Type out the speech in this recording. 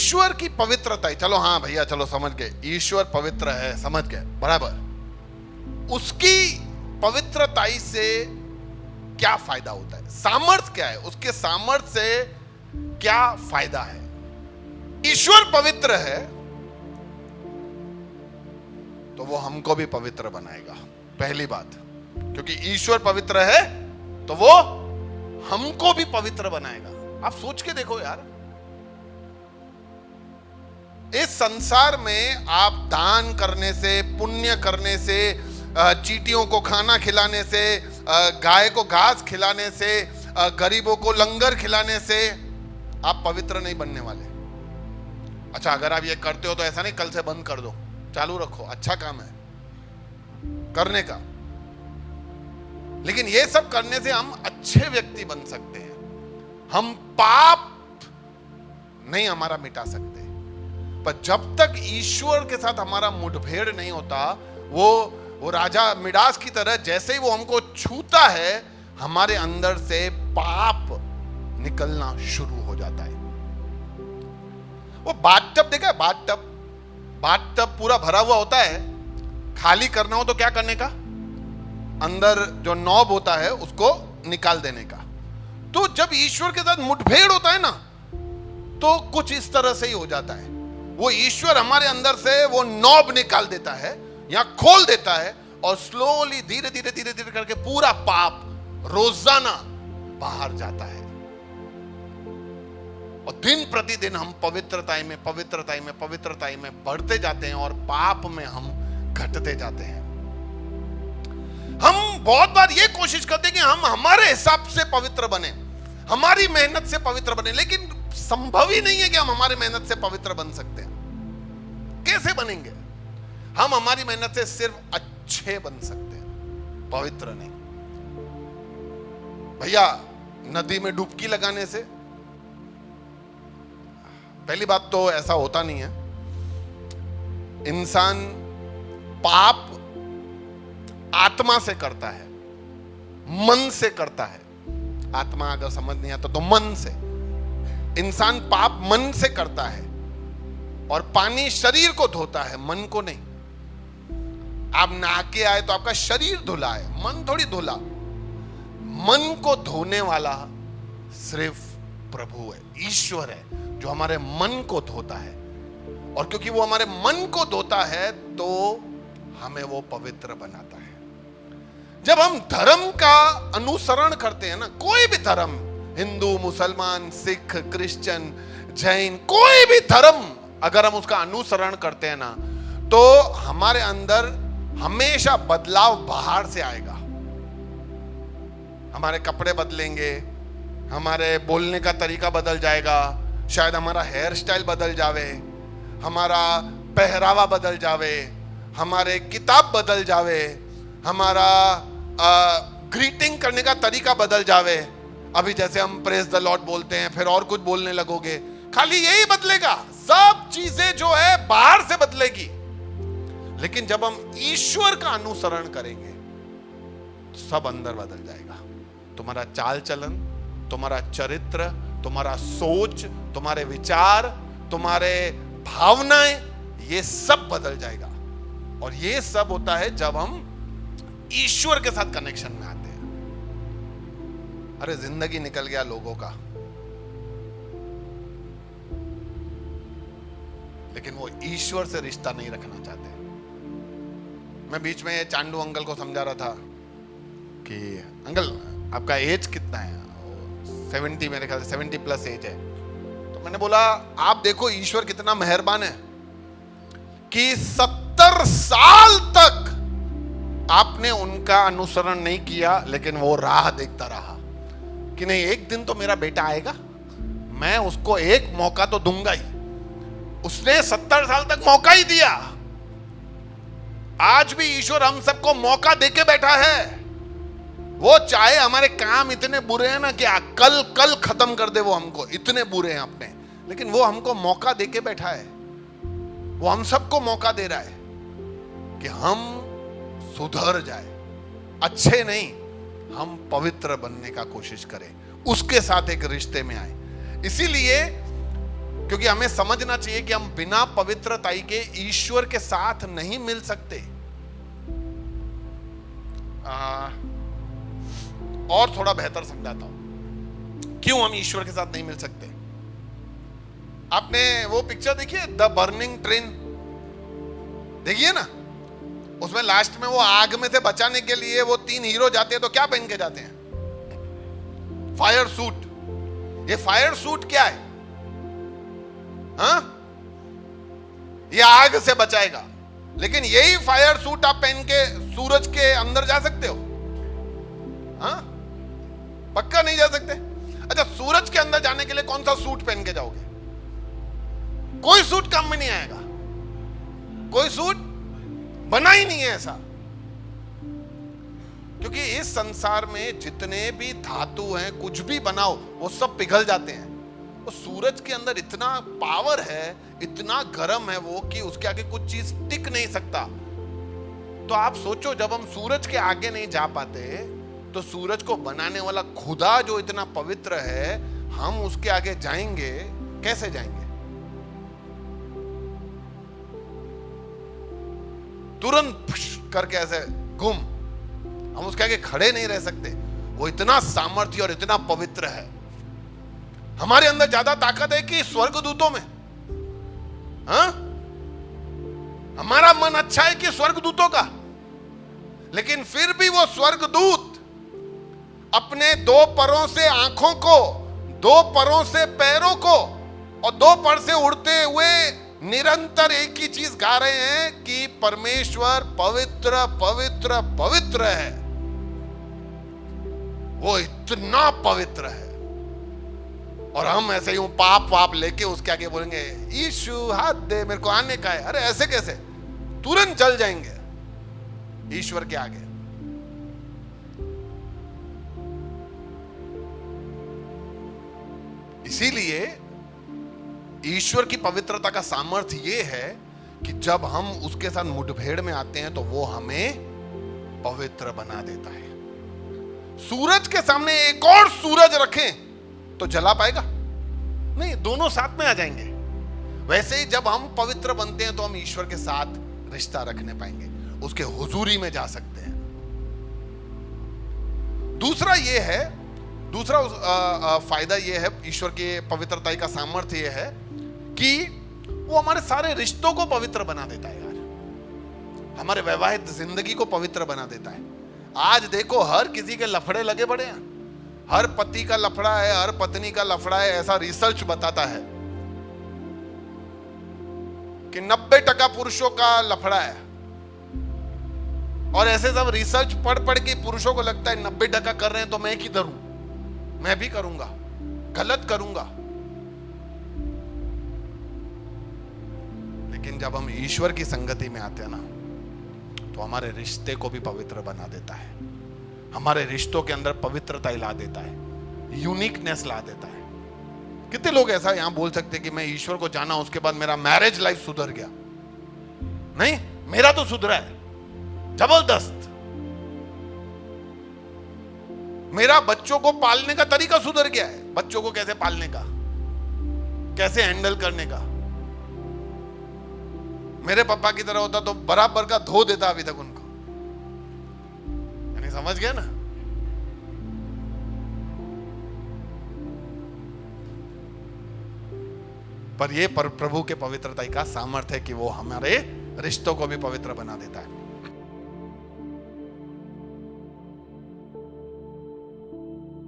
ईश्वर की पवित्रता, चलो हाँ भैया चलो समझ गए, ईश्वर पवित्र है, समझ गए बराबर। उसकी पवित्रताई से क्या फायदा होता है, सामर्थ्य क्या है, उसके सामर्थ्य से क्या फायदा है? ईश्वर पवित्र है तो वो हमको भी पवित्र बनाएगा, पहली बात। क्योंकि ईश्वर पवित्र है तो वो हमको भी पवित्र बनाएगा। आप सोच के देखो यार, इस संसार में आप दान करने से, पुण्य करने से, चींटियों को खाना खिलाने से, गाय को घास खिलाने से, गरीबों को लंगर खिलाने से आप पवित्र नहीं बनने वाले। अच्छा, अगर आप ये करते हो तो ऐसा नहीं कल से बंद कर दो, चालू रखो, अच्छा काम है करने का। लेकिन ये सब करने से हम अच्छे व्यक्ति बन सकते हैं, हम पाप नहीं हमारा मिटा सकते। पर जब तक ईश्वर के साथ हमारा मुठभेड़ नहीं होता, वो राजा मिडास की तरह जैसे ही वो हमको छूता है, हमारे अंदर से पाप निकलना शुरू हो जाता है। वो बाथटब देखा है, बाथटब पूरा भरा हुआ होता है, खाली करना हो तो क्या करने का, अंदर जो नॉब होता है उसको निकाल देने का। तो जब ईश्वर के साथ मुठभेड़ होता है ना, तो कुछ इस तरह से ही हो जाता है। वो ईश्वर हमारे अंदर से वो नॉब निकाल देता है या खोल देता है, और स्लोली धीरे धीरे धीरे धीरे करके पूरा पाप रोजाना बाहर जाता है। और दिन प्रतिदिन हम पवित्रताई में बढ़ते जाते हैं और पाप में हम घटते जाते हैं। हम बहुत बार ये कोशिश करते हैं कि हम हमारे हिसाब से पवित्र बने, हमारी मेहनत से पवित्र बने, लेकिन संभव ही नहीं है कि हम हमारी मेहनत से पवित्र बन सकते हैं। कैसे बनेंगे? हम हमारी मेहनत से सिर्फ अच्छे बन सकते हैं, पवित्र नहीं। भैया, नदी में डुबकी लगाने से पहली बात तो ऐसा होता नहीं है। इंसान पाप आत्मा से करता है, मन से करता है। आत्मा अगर समझ नहीं आता तो मन से। इंसान पाप मन से करता है, और पानी शरीर को धोता है, मन को नहीं। आप नहा के आए तो आपका शरीर धुला है, मन थोड़ी धुला। मन को धोने वाला सिर्फ प्रभु है, ईश्वर है, जो हमारे मन को धोता है। और क्योंकि वो हमारे मन को धोता है तो हमें वो पवित्र बनाता है। जब हम धर्म का अनुसरण करते हैं ना, कोई भी धर्म, हिंदू, मुसलमान, सिख, क्रिश्चियन, जैन, कोई भी धर्म अगर हम उसका अनुसरण करते हैं ना, तो हमारे अंदर हमेशा बदलाव बाहर से आएगा। हमारे कपड़े बदलेंगे, हमारे बोलने का तरीका बदल जाएगा, शायद हमारा हेयर स्टाइल बदल जावे, हमारा पहरावा बदल जावे, हमारे किताब बदल जावे, हमारा ग्रीटिंग करने का तरीका बदल जावे। अभी जैसे हम प्रेज द लॉर्ड बोलते हैं, फिर और कुछ बोलने लगोगे, खाली यही बदलेगा, सब चीजें जो है बाहर से बदलेगी। लेकिन जब हम ईश्वर का अनुसरण करेंगे तो सब अंदर बदल जाएगा। तुम्हारा चाल चलन, तुम्हारा चरित्र, तुम्हारा सोच, तुम्हारे विचार, तुम्हारे भावनाएं, ये सब बदल जाएगा। और ये सब होता है जब हम ईश्वर के साथ कनेक्शन में आते हैं। अरे जिंदगी निकल गया लोगों का, लेकिन वो ईश्वर से रिश्ता नहीं रखना चाहते। मैं बीच में चांडू अंकल को समझा रहा था कि अंकल आपका एज कितना है? 70, मेरे ख्याल से 70 प्लस एज है। तो मैंने बोला आप देखो ईश्वर कितना मेहरबान है कि 70 साल तक आपने उनका अनुसरण नहीं किया, लेकिन वो राह देखता रहा कि नहीं एक दिन तो मेरा बेटा आएगा, मैं उसको एक मौका तो दूंगा ही। उसने 70 साल तक मौका ही दिया। आज भी ईश्वर हम सबको मौका देके बैठा है। वो चाहे हमारे काम इतने बुरे हैं ना कि कल खत्म कर दे वो हमको, इतने बुरे हैं अपने, लेकिन वो हमको मौका देके बैठा है। वो हम सबको मौका दे रहा है कि हम सुधर जाए, अच्छे नहीं, हम पवित्र बनने का कोशिश करें, उसके साथ एक रिश्ते में आए। इसीलिए क्योंकि हमें समझना चाहिए कि हम बिना पवित्रताई के ईश्वर के साथ नहीं मिल सकते। और थोड़ा बेहतर समझाता हूं क्यों हम ईश्वर के साथ नहीं मिल सकते। आपने वो पिक्चर देखी है, द बर्निंग ट्रेन? देखिए ना, उसमें लास्ट में वो आग में से बचाने के लिए वो 3 हीरो जाते हैं, तो क्या पहन के जाते हैं? Fire suit. ये फायर सूट क्या है? हाँ, ये आग से बचाएगा। लेकिन यही फायर सूट आप पहन के सूरज के अंदर जा सकते हो? हाँ, पक्का नहीं जा सकते। अच्छा, सूरज के अंदर जाने के लिए कौन सा सूट पहन के जाओगे? कोई सूट काम में नहीं आएगा। कोई सूट बना ही नहीं है ऐसा। क्योंकि इस संसार में जितने भी धातु हैं, कुछ भी बनाओ, वो सब पिघल जाते हैं। वो सूरज के अंदर इतना पावर है, इतना गर्म है वो, कि उसके आगे कुछ चीज टिक नहीं सकता। तो आप सोचो, जब हम सूरज के आगे नहीं जा पाते, तो सूरज को बनाने वाला खुदा जो इतना पवित्र है, हम उसके आगे जाएंगे? कैसे जाएंगे? तुरंत करके ऐसे घूम, हम उसके आगे खड़े नहीं रह सकते। वो इतना सामर्थ्य और इतना पवित्र है। हमारे अंदर ज्यादा ताकत है कि स्वर्गदूतों में? हाँ, हमारा मन अच्छा है कि स्वर्गदूतों का? लेकिन फिर भी वो स्वर्गदूत अपने 2 परों से आंखों को, 2 परों से पैरों को और 2 पर से उड़ते हुए निरंतर एक ही चीज गा रहे हैं कि परमेश्वर पवित्र पवित्र पवित्र है। वो इतना पवित्र है। और हम ऐसे ही पाप वाप लेके उसके आगे बोलेंगे, यीशु हाथ दे, मेरे को आने का है। अरे ऐसे कैसे? तुरंत जल जाएंगे ईश्वर के आगे। इसीलिए ईश्वर की पवित्रता का सामर्थ्य यह है कि जब हम उसके साथ मुठभेड़ में आते हैं, तो वो हमें पवित्र बना देता है। सूरज के सामने एक और सूरज रखें तो जला पाएगा? नहीं, दोनों साथ में आ जाएंगे। वैसे ही जब हम पवित्र बनते हैं, तो हम ईश्वर के साथ रिश्ता रखने पाएंगे, उसके हुजूरी में जा सकते हैं। दूसरा फायदा यह है, ईश्वर के पवित्रता का सामर्थ्य यह है कि वो हमारे सारे रिश्तों को पवित्र बना देता है यार। हमारे वैवाहिक जिंदगी को पवित्र बना देता है। आज देखो, हर किसी के लफड़े लगे पड़े हैं। हर पति का लफड़ा है, हर पत्नी का लफड़ा है, ऐसा रिसर्च बताता है कि 90% पुरुषों का लफड़ा है। और ऐसे सब रिसर्च पढ़ पढ़ के पुरुषों को लगता है 90% कर रहे हैं, तो मैं किधर हूं? मैं भी करूंगा, गलत करूंगा। लेकिन जब हम ईश्वर की संगति में आते हैं ना, तो हमारे रिश्ते को भी पवित्र बना देता है। हमारे रिश्तों के अंदर पवित्रता ला देता है, यूनिकनेस ला देता है। कितने लोग ऐसा यहां बोल सकते हैं कि मैं ईश्वर को जाना, उसके बाद मेरा मैरिज लाइफ सुधर गया? नहीं, मेरा तो सुधरा है जबरदस्त। मेरा बच्चों को पालने का तरीका सुधर गया है। बच्चों को कैसे पालने का, कैसे हैंडल करने का। मेरे पापा की तरह होता तो बराबर का धो देता अभी तक उनको। यानी समझ गया ना? पर ये प्रभु के पवित्रता का सामर्थ्य है कि वो हमारे रिश्तों को भी पवित्र बना देता है।